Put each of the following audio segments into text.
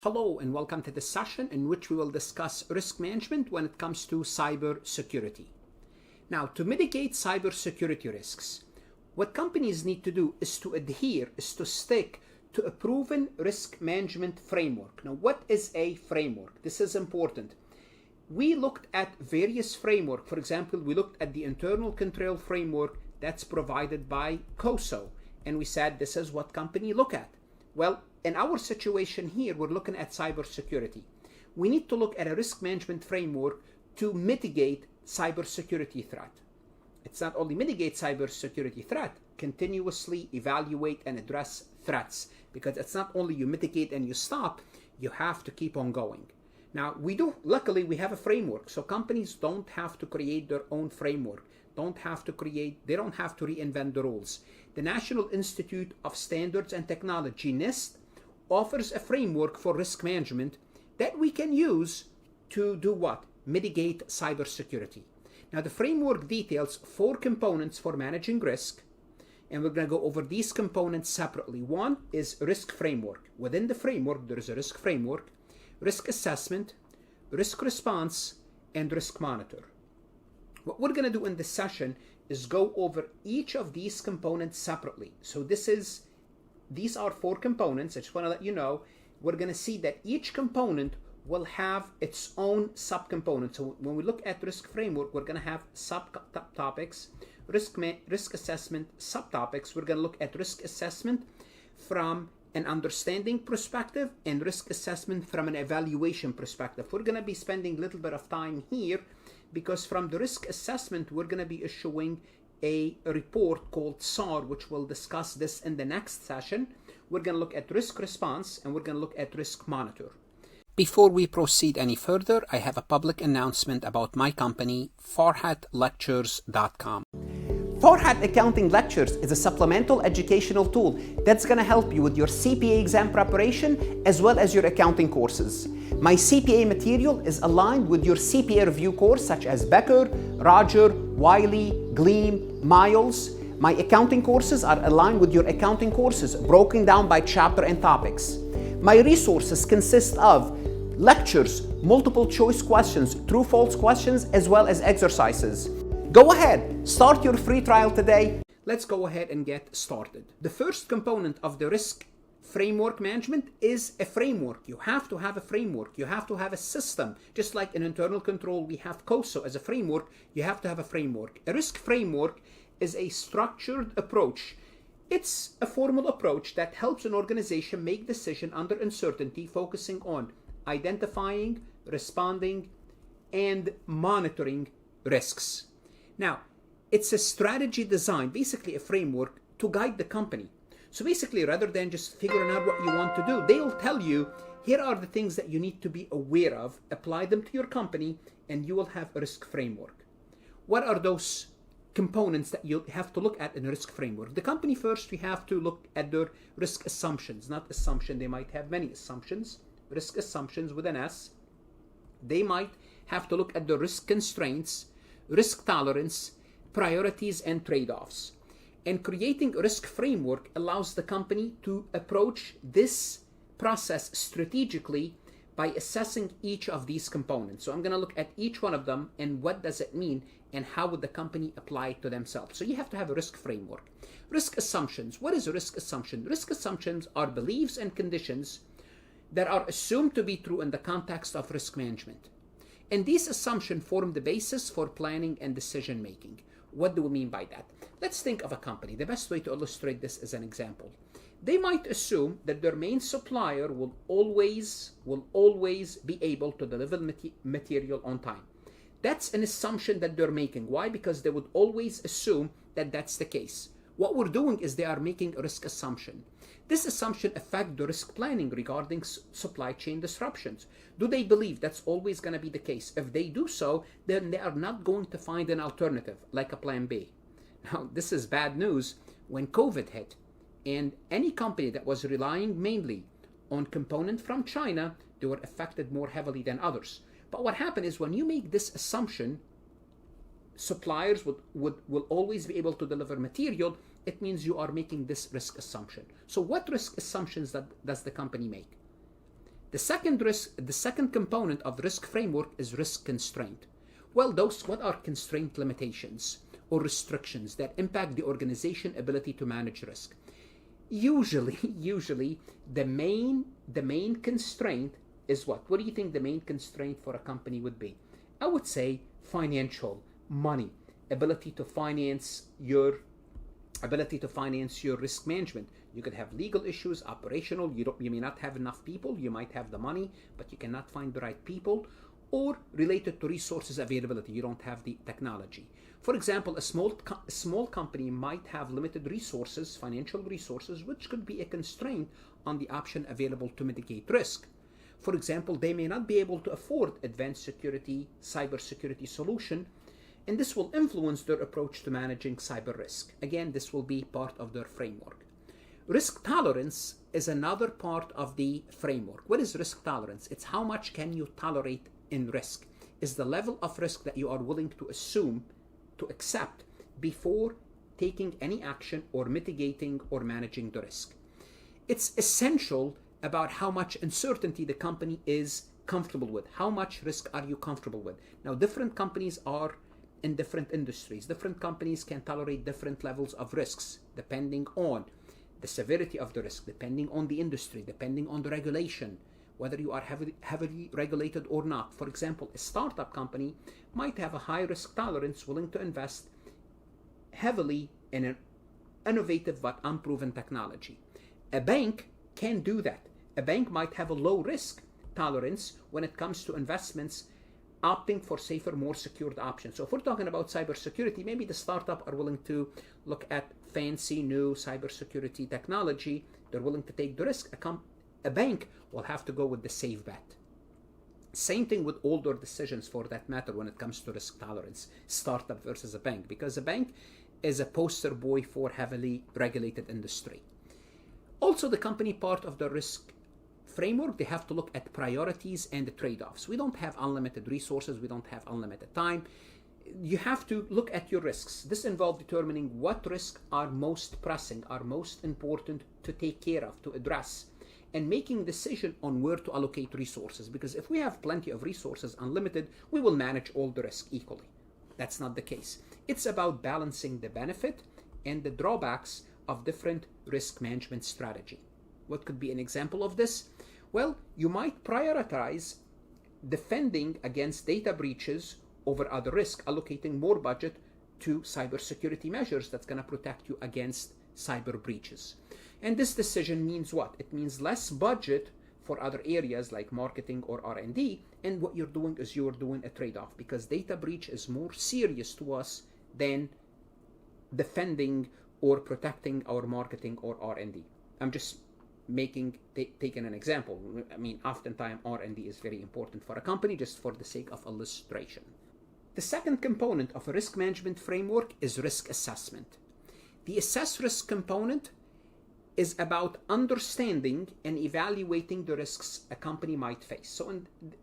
Hello and welcome to this session in which we will discuss risk management when it comes to cybersecurity. Now, to mitigate cybersecurity risks, what companies need to do is to stick to a proven risk management framework. Now, what is a framework? This is important. We looked at various frameworks. For example, we looked at the internal control framework that's provided by COSO, and we said this is what companies look at. Well, in our situation here, we're looking at cybersecurity. We need to look at a risk management framework to mitigate cybersecurity threat. It's not only mitigate cybersecurity threat, continuously evaluate and address threats, because it's not only you mitigate and you stop, you have to keep on going. Now, luckily we have a framework, so companies don't have to create their own framework. They don't have to reinvent the rules. The National Institute of Standards and Technology, NIST, offers a framework for risk management that we can use to do what? Mitigate cybersecurity. Now, the framework details 4 components for managing risk, and we're going to go over these components separately. One is risk framework. Within the framework, there is a risk framework, risk assessment, risk response, and risk monitor. What we're going to do in this session is go over each of these components separately. So these are 4 components. I just want to let you know, we're going to see that each component will have its own subcomponent. So when we look at risk framework, we're going to have subtopics, risk assessment subtopics. We're going to look at risk assessment from an understanding perspective and risk assessment from an evaluation perspective. We're going to be spending a little bit of time here because from the risk assessment, we're going to be issuing a report called SAR, which we'll discuss this in the next session. We're going to look at risk response and we're going to look at risk monitor. Before we proceed any further, I have a public announcement about my company, FarhatLectures.com. Farhat Accounting Lectures is a supplemental educational tool that's going to help you with your CPA exam preparation as well as your accounting courses. My CPA material is aligned with your CPA review course such as Becker, Roger, Wiley, Gleam, Miles. My accounting courses are aligned with your accounting courses broken down by chapter and topics. My resources consist of lectures, multiple choice questions, true-false questions, as well as exercises. Go ahead, start your free trial today. Let's go ahead and get started. The first component of the risk framework management is a framework. You have to have a framework. You have to have a system. Just like in internal control, we have COSO as a framework. You have to have a framework. A risk framework is a structured approach. It's a formal approach that helps an organization make decisions under uncertainty, focusing on identifying, responding, and monitoring risks. Now, it's a strategy design, basically a framework to guide the company. So basically, rather than just figuring out what you want to do, they'll tell you, here are the things that you need to be aware of, apply them to your company, and you will have a risk framework. What are those components that you have to look at in a risk framework? The company first, we have to look at their risk assumptions, not assumption. They might have many assumptions, risk assumptions with an S. They might have to look at the risk constraints, risk tolerance, priorities, and trade-offs. And creating a risk framework allows the company to approach this process strategically by assessing each of these components. So I'm going to look at each one of them and what does it mean and how would the company apply it to themselves. So you have to have a risk framework. Risk assumptions. What is a risk assumption? Risk assumptions are beliefs and conditions that are assumed to be true in the context of risk management. And these assumptions form the basis for planning and decision making. What do we mean by that? Let's think of a company. The best way to illustrate this is an example. They might assume that their main supplier will always be able to deliver material on time. That's an assumption that they're making. Why? Because they would always assume that that's the case. What we're doing is they are making a risk assumption. This assumption affects the risk planning regarding supply chain disruptions. Do they believe that's always going to be the case? If they do so, then they are not going to find an alternative like a plan B. Now, this is bad news when COVID hit and any company that was relying mainly on components from China, they were affected more heavily than others. But what happened is when you make this assumption, suppliers will always be able to deliver material, it means you are making this risk assumption. So what risk assumptions does the company make? The second component of the risk framework is risk constraint. Well, what are constraint limitations or restrictions that impact the organization's ability to manage risk? Usually the main constraint is what? What do you think the main constraint for a company would be? I would say financial, money, ability to finance your risk management. You could have legal issues, operational, you may not have enough people, you might have the money, but you cannot find the right people, or related to resources availability, you don't have the technology. For example, a small company might have limited resources, financial resources, which could be a constraint on the option available to mitigate risk. For example, they may not be able to afford advanced cybersecurity solution, and this will influence their approach to managing cyber risk. Again, this will be part of their framework. Risk tolerance is another part of the framework. What is risk tolerance? It's how much can you tolerate in risk. Is the level of risk that you are willing to accept before taking any action or mitigating or managing the risk. It's essential about how much uncertainty the company is comfortable with. How much risk are you comfortable with? Now, different companies are in different industries. Different companies can tolerate different levels of risks depending on the severity of the risk, depending on the industry, depending on the regulation, whether you are heavily regulated or not. For example, a startup company might have a high risk tolerance, willing to invest heavily in an innovative but unproven technology. A bank can do that. A bank might have a low risk tolerance when it comes to investments, opting for safer, more secured options. So if we're talking about cybersecurity, maybe the startup are willing to look at fancy new cybersecurity technology. They're willing to take the risk. A bank will have to go with the safe bet. Same thing with older decisions for that matter when it comes to risk tolerance, startup versus a bank, because a bank is a poster boy for heavily regulated industry. Also, the company part of the risk framework, they have to look at priorities and the trade-offs. We don't have unlimited resources, we don't have unlimited time. You have to look at your risks. This involves determining what risks are most pressing, are most important to take care of, to address, and making decision on where to allocate resources. Because if we have plenty of resources, unlimited, we will manage all the risk equally. That's not the case. It's about balancing the benefit and the drawbacks of different risk management strategy. What could be an example of this? Well, you might prioritize defending against data breaches over other risks, allocating more budget to cybersecurity measures that's going to protect you against cyber breaches. And this decision means what? It means less budget for other areas like marketing or R&D, and what you're doing is you're doing a trade-off, because data breach is more serious to us than defending or protecting our marketing or R&D. I'm just taking an example. I mean, oftentimes R&D is very important for a company, just for the sake of illustration. The second component of a risk management framework is risk assessment. The assess risk component is about understanding and evaluating the risks a company might face. So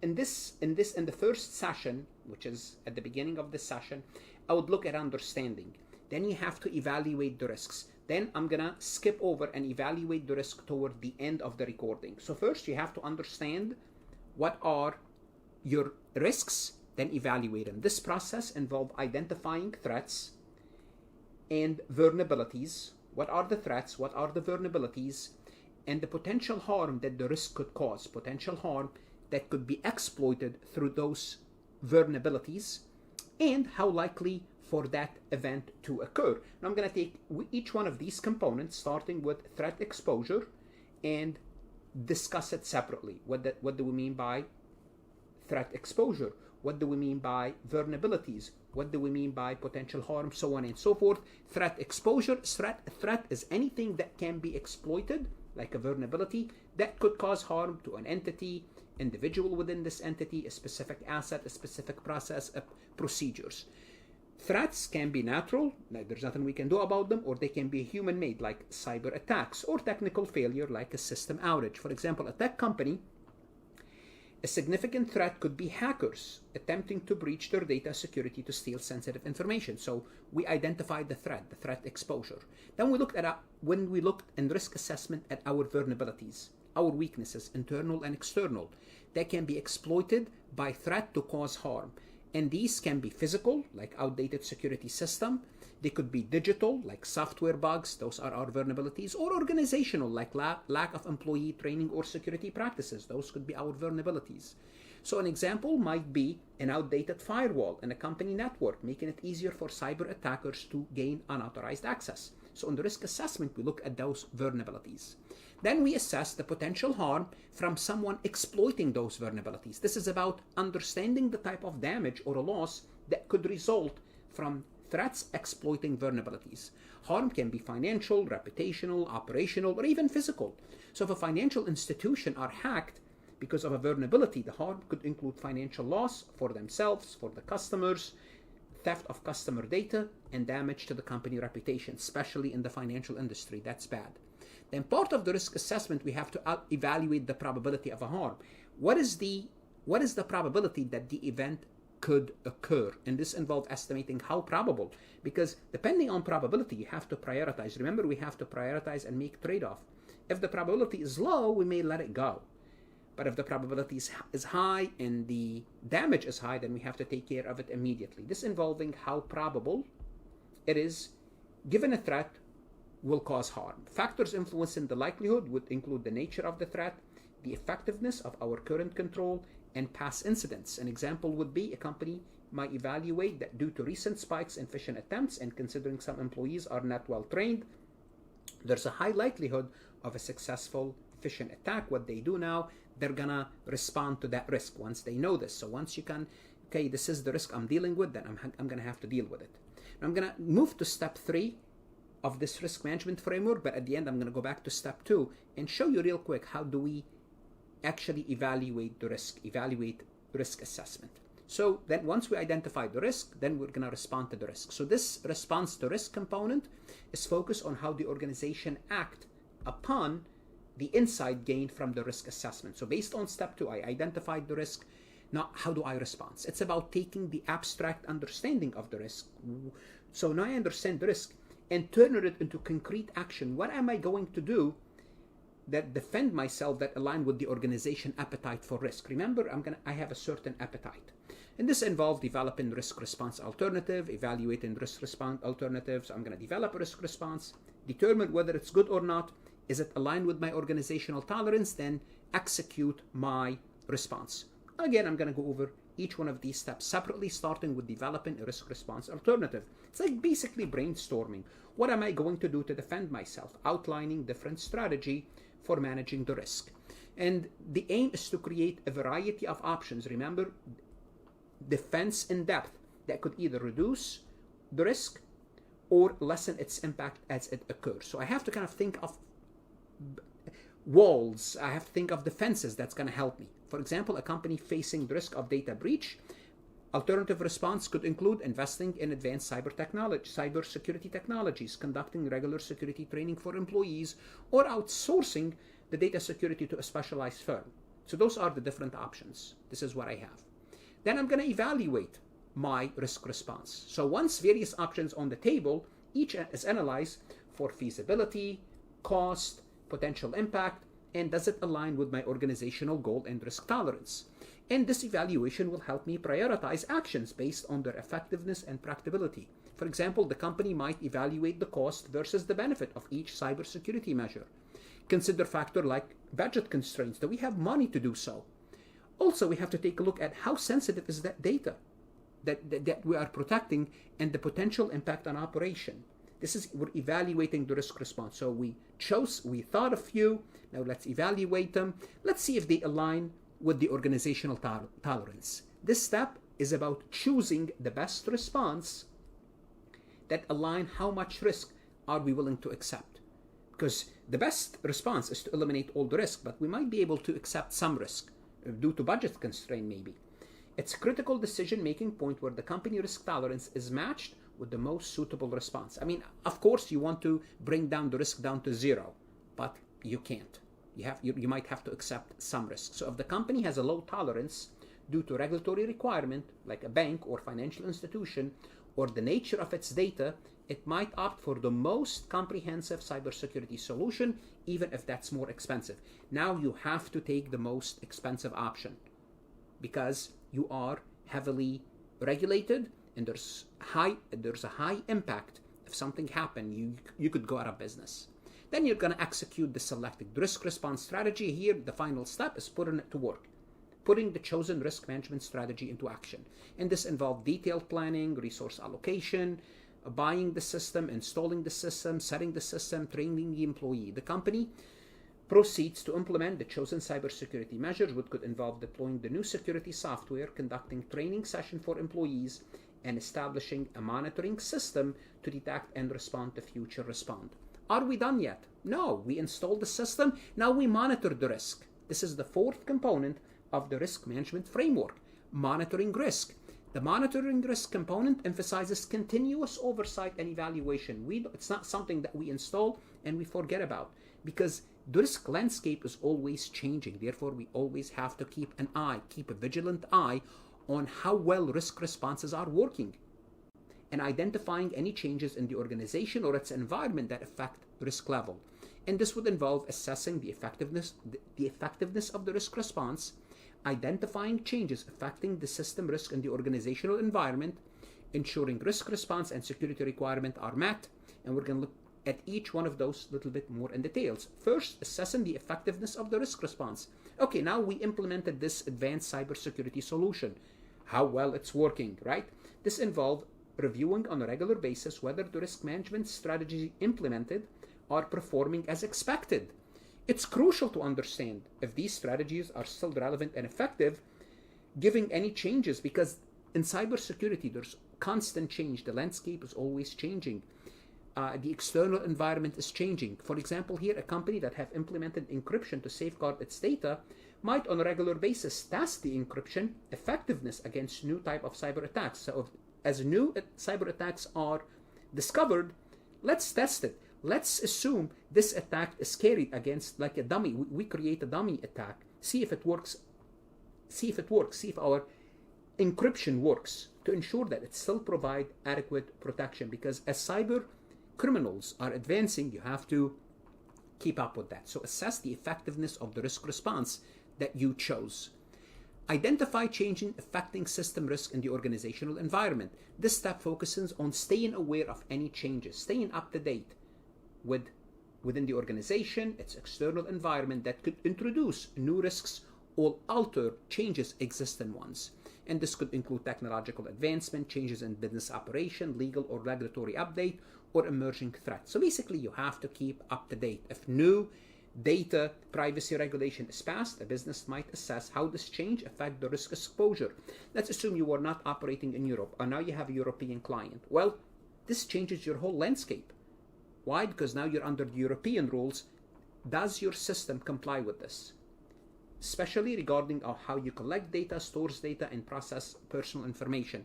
in the first session, which is at the beginning of the session, I would look at understanding. Then you have to evaluate the risks. Then I'm gonna skip over and evaluate the risk toward the end of the recording. So first you have to understand what are your risks, then evaluate them. This process involves identifying threats and vulnerabilities. What are the threats? What are the vulnerabilities? And the potential harm that the risk could cause, potential harm that could be exploited through those vulnerabilities, and how likely for that event to occur. Now I'm going to take each one of these components, starting with threat exposure, and discuss it separately. What do we mean by threat exposure? What do we mean by vulnerabilities? What do we mean by potential harm? So on and so forth. Threat exposure. Threat is anything that can be exploited, like a vulnerability, that could cause harm to an entity, individual within this entity, a specific asset, a specific process, procedures. Threats can be natural, like there's nothing we can do about them, or they can be human-made, like cyber attacks, or technical failure, like a system outage. For example, a tech company, a significant threat could be hackers attempting to breach their data security to steal sensitive information. So we identified the threat exposure. Then when we looked in risk assessment at our vulnerabilities, our weaknesses, internal and external, that can be exploited by threat to cause harm. And these can be physical, like outdated security system. They could be digital, like software bugs, those are our vulnerabilities, or organizational, like lack of employee training or security practices. Those could be our vulnerabilities. So an example might be an outdated firewall in a company network, making it easier for cyber attackers to gain unauthorized access. So in the risk assessment, we look at those vulnerabilities. Then we assess the potential harm from someone exploiting those vulnerabilities. This is about understanding the type of damage or a loss that could result from threats exploiting vulnerabilities. Harm can be financial, reputational, operational, or even physical. So if a financial institution are hacked because of a vulnerability, the harm could include financial loss for themselves, for the customers, theft of customer data, and damage to the company reputation, especially in the financial industry. That's bad. Then part of the risk assessment, we have to evaluate the probability of a harm. What is the probability that the event could occur? And this involves estimating how probable, because depending on probability, you have to prioritize. Remember, we have to prioritize and make trade-off. If the probability is low, we may let it go. But if the probability is high and the damage is high, then we have to take care of it immediately. This involving how probable it is, given a threat, will cause harm. Factors influencing the likelihood would include the nature of the threat, the effectiveness of our current control, and past incidents. An example would be a company might evaluate that due to recent spikes in phishing attempts and considering some employees are not well trained, there's a high likelihood of a successful phishing attack. What they do now, they're gonna respond to that risk once they know this. So once you can, okay, this is the risk I'm dealing with, then I'm gonna have to deal with it. Now I'm gonna move to step 3 of this risk management framework, but at the end I'm gonna go back to step 2 and show you real quick how do we actually evaluate risk assessment. So then once we identify the risk, then we're gonna respond to the risk. So this response to risk component is focused on how the organization act upon the insight gained from the risk assessment. So based on step 2, I identified the risk. Now, how do I respond? It's about taking the abstract understanding of the risk. So now I understand the risk and turn it into concrete action. What am I going to do that defend myself, that align with the organization appetite for risk? Remember, I have a certain appetite. And this involves developing risk response alternative, evaluating risk response alternatives. I'm going to develop a risk response, determine whether it's good or not. Is it aligned with my organizational tolerance? Then execute my response. Again, I'm going to go over each one of these steps separately, starting with developing a risk response alternative. It's like basically brainstorming. What am I going to do to defend myself? Outlining different strategy for managing the risk. And the aim is to create a variety of options. Remember, defense in depth that could either reduce the risk or lessen its impact as it occurs. So I have to kind of think of walls, I have to think of defenses that's going to help me. For example, a company facing the risk of data breach, alternative response could include investing in advanced cybersecurity technologies, conducting regular security training for employees, or outsourcing the data security to a specialized firm. So those are the different options. This is what I have. Then I'm going to evaluate my risk response. So once various options on the table, each is analyzed for feasibility, cost, potential impact, and does it align with my organizational goal and risk tolerance? And this evaluation will help me prioritize actions based on their effectiveness and practicability. For example, the company might evaluate the cost versus the benefit of each cybersecurity measure. Consider factors like budget constraints. Do we have money to do so? Also, we have to take a look at how sensitive is that data that we are protecting and the potential impact on operation. We're evaluating the risk response. So we thought of few, now let's evaluate them. Let's see if they align with the organizational tolerance. This step is about choosing the best response that align how much risk are we willing to accept. Because the best response is to eliminate all the risk, but we might be able to accept some risk due to budget constraint maybe. It's a critical decision-making point where the company risk tolerance is matched with the most suitable response. I mean, of course, you want to bring down the risk down to 0, but you can't. You might have to accept some risk. So if the company has a low tolerance due to regulatory requirement, like a bank or financial institution, or the nature of its data, it might opt for the most comprehensive cybersecurity solution, even if that's more expensive. Now you have to take the most expensive option because you are heavily regulated and there's a high impact. If something happened, you could go out of business. Then you're going to execute the selected risk response strategy. Here, the final step is putting it to work, putting the chosen risk management strategy into action. And this involves detailed planning, resource allocation, buying the system, installing the system, setting the system, training the employee. The company proceeds to implement the chosen cybersecurity measures, which could involve deploying the new security software, conducting training sessions for employees, and establishing a monitoring system to detect and respond to future respond. Are we done yet? No, we installed the system. Now we monitor the risk. This is the fourth component of the risk management framework, monitoring risk. The monitoring risk component emphasizes continuous oversight and evaluation. It's not something that we install and we forget about, because the risk landscape is always changing. Therefore, we always have to keep a vigilant eye on how well risk responses are working and identifying any changes in the organization or its environment that affect risk level. And this would involve assessing the effectiveness of the risk response, identifying changes affecting the system risk in the organizational environment, ensuring risk response and security requirements are met. And we're going to look at each one of those a little bit more in details. First, assessing the effectiveness of the risk response. Okay, now we implemented this advanced cybersecurity solution. How well it's working, right? This involved reviewing on a regular basis whether the risk management strategies implemented are performing as expected. It's crucial to understand if these strategies are still relevant and effective, given any changes, because in cybersecurity, there's constant change. The landscape is always changing. The external environment is changing. For example, here, a company that have implemented encryption to safeguard its data might on a regular basis test the encryption effectiveness against new type of cyber attacks. So as new cyber attacks are discovered, let's test it. Let's assume this attack is carried against like a dummy. We create a dummy attack. See if it works. See if our encryption works, to ensure that it still provides adequate protection. Because as cyber criminals are advancing, you have to keep up with that. So assess the effectiveness of the risk response that you chose. Identify changes affecting system risk in the organizational environment. This step focuses on staying aware of any changes, staying up to date within the organization, its external environment that could introduce new risks or alter changes existing ones. And this could include technological advancement, changes in business operation, legal or regulatory update, or emerging threats. So basically, you have to keep up to date. If new data privacy regulation is passed, a business might assess how this change affects the risk exposure. Let's assume you are not operating in Europe, and now you have a European client. Well, this changes your whole landscape. Why? Because now you're under the European rules. Does your system comply with this? Especially regarding how you collect data, stores data, and process personal information.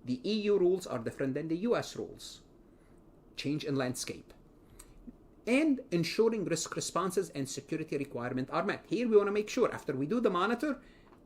The EU rules are different than the US rules. Change in landscape. And ensuring risk responses and security requirements are met. Here we want to make sure, after we do the monitor,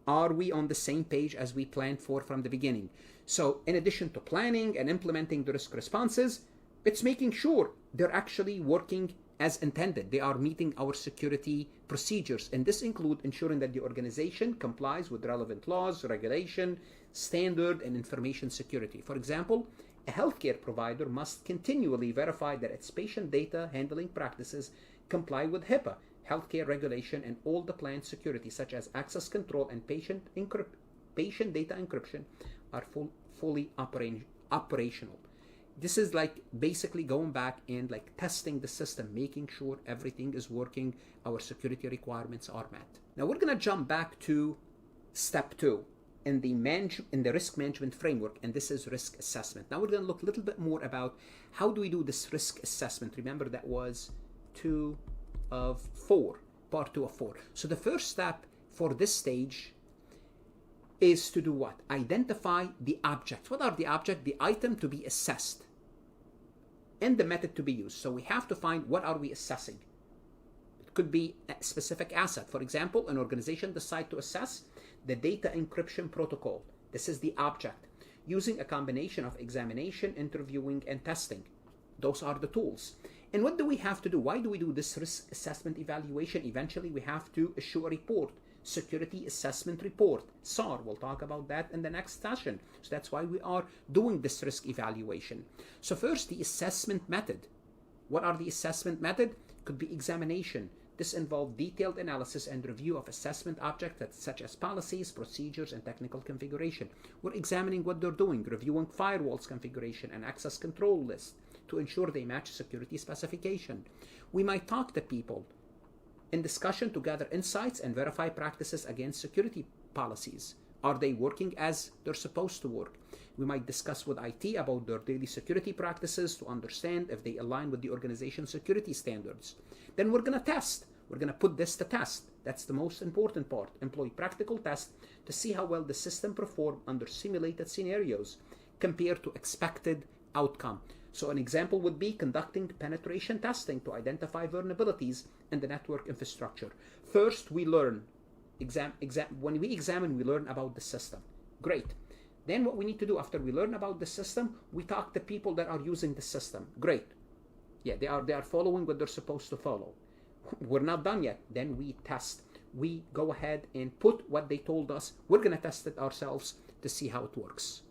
are we on the same page as we planned for from the beginning? So in addition to planning and implementing the risk responses, it's making sure they're actually working as intended. They are meeting our security procedures. And this includes ensuring that the organization complies with relevant laws, regulation, standard, and information security. For example, a healthcare provider must continually verify that its patient data handling practices comply with HIPAA, healthcare regulation, and all the planned security, such as access control and patient data encryption, are fully operational. This is like basically going back and like testing the system, making sure everything is working, our security requirements are met. Now we're gonna jump back to step 2 in the risk management framework, and this is risk assessment. Now we're gonna look a little bit more about how do we do this risk assessment. Remember, that was part 2 of 4. So the first step for this stage is to do what? Identify the objects. What are the objects? The item to be assessed and the method to be used. So we have to find what are we assessing. It could be a specific asset. For example, an organization decides to assess the data encryption protocol. This is the object, using a combination of examination, interviewing, and testing. Those are the tools. And what do we have to do? Why do we do this risk assessment evaluation? Eventually, we have to issue a report, Security Assessment Report, SAR. We'll talk about that in the next session. So that's why we are doing this risk evaluation. So first, the assessment method. What are the assessment method? Could be examination. This involves detailed analysis and review of assessment objects such as policies, procedures, and technical configuration. We're examining what they're doing, reviewing firewalls configuration and access control lists to ensure they match security specification. We might talk to people in discussion to gather insights and verify practices against security policies. Are they working as they're supposed to work? We might discuss with IT about their daily security practices to understand if they align with the organization's security standards. Then we're going to test. We're going to put this to test. That's the most important part. Employ practical tests to see how well the system performs under simulated scenarios compared to expected outcome. So an example would be conducting penetration testing to identify vulnerabilities in the network infrastructure. First, we learn. When we examine, we learn about the system. Great. Then what we need to do after we learn about the system, we talk to people that are using the system. Great. Yeah, they are following what they're supposed to follow. We're not done yet. Then we test. We go ahead and put what they told us. We're going to test it ourselves to see how it works.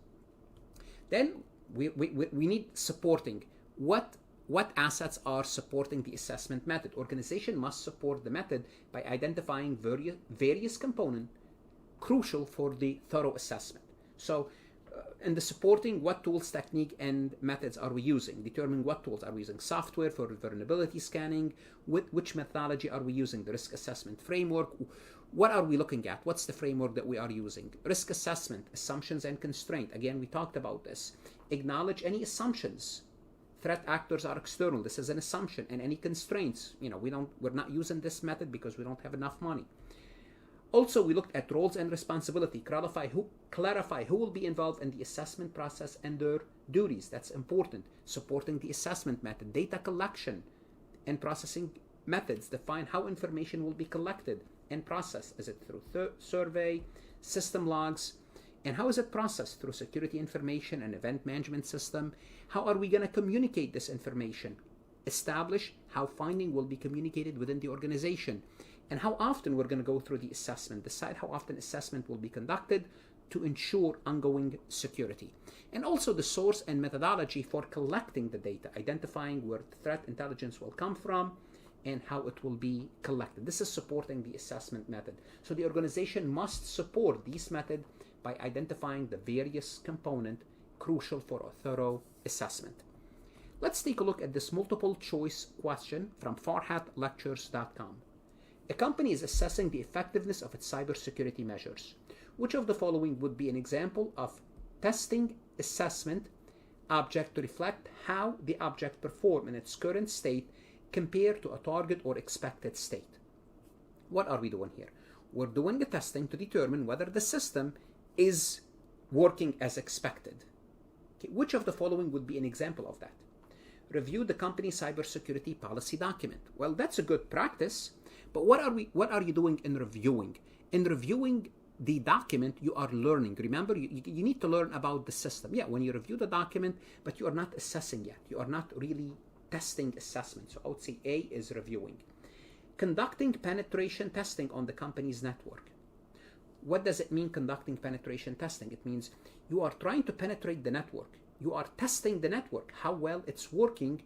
Then we need supporting. What assets are supporting the assessment method? Organization must support the method by identifying various components crucial for the thorough assessment. So in the supporting, what tools, technique, and methods are we using? Determine what tools are we using. Software for vulnerability scanning. Which methodology are we using? The risk assessment framework. What are we looking at? What's the framework that we are using? Risk assessment, assumptions and constraint. Again, we talked about this. Acknowledge any assumptions. Threat actors are external. This is an assumption. And any constraints. We're not using this method because we don't have enough money. Also, we looked at roles and responsibility. Clarify who will be involved in the assessment process and their duties. That's important. Supporting the assessment method. Data collection and processing methods. Define how information will be collected and processed. Is it through survey, system logs? And how is it processed? Through security information and event management system. How are we going to communicate this information? Establish how finding will be communicated within the organization. And how often we're going to go through the assessment. Decide how often assessment will be conducted to ensure ongoing security. And also the source and methodology for collecting the data, identifying where threat intelligence will come from and how it will be collected. This is supporting the assessment method. So the organization must support this method by identifying the various components crucial for a thorough assessment. Let's take a look at this multiple choice question from FarhatLectures.com. A company is assessing the effectiveness of its cybersecurity measures. Which of the following would be an example of testing assessment object to reflect how the object performs in its current state compared to a target or expected state? What are we doing here? We're doing the testing to determine whether the system is working as expected. Okay, which of the following would be an example of that? Review the company's cybersecurity policy document. Well, that's a good practice. But what are you doing in reviewing? In reviewing the document, you are learning. Remember, you need to learn about the system. Yeah, when you review the document, but you are not assessing yet. You are not really testing assessment. So I would say A is reviewing. Conducting penetration testing on the company's network. What does it mean, conducting penetration testing? It means you are trying to penetrate the network. You are testing the network, how well it's working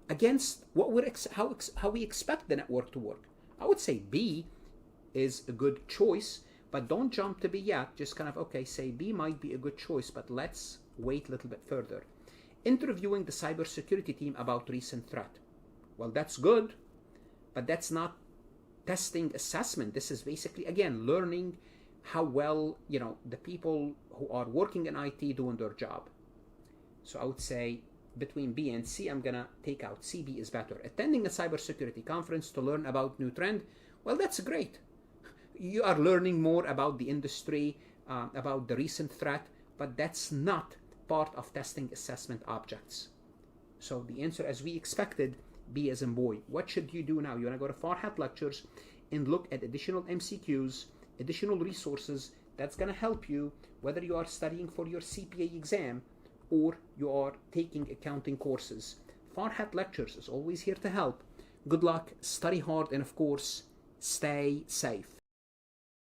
against what how we expect the network to work. I would say B is a good choice, but don't jump to B yet. Just kind of, okay, say B might be a good choice, but let's wait a little bit further. Interviewing the cybersecurity team about recent threat. Well, that's good, but that's not testing assessment. This is basically, again, learning how well, the people who are working in IT doing their job. So I would say between B and C, I'm gonna take out C. B is better. Attending a cybersecurity conference to learn about new trend. Well, that's great. You are learning more about the industry, about the recent threat, but that's not part of testing assessment objects. So the answer, as we expected, B as in boy. What should you do now? You wanna go to Farhat Lectures and look at additional MCQs, additional resources that's gonna help you, whether you are studying for your CPA exam or you are taking accounting courses. Farhat Lectures is always here to help. Good luck, study hard, and of course, stay safe.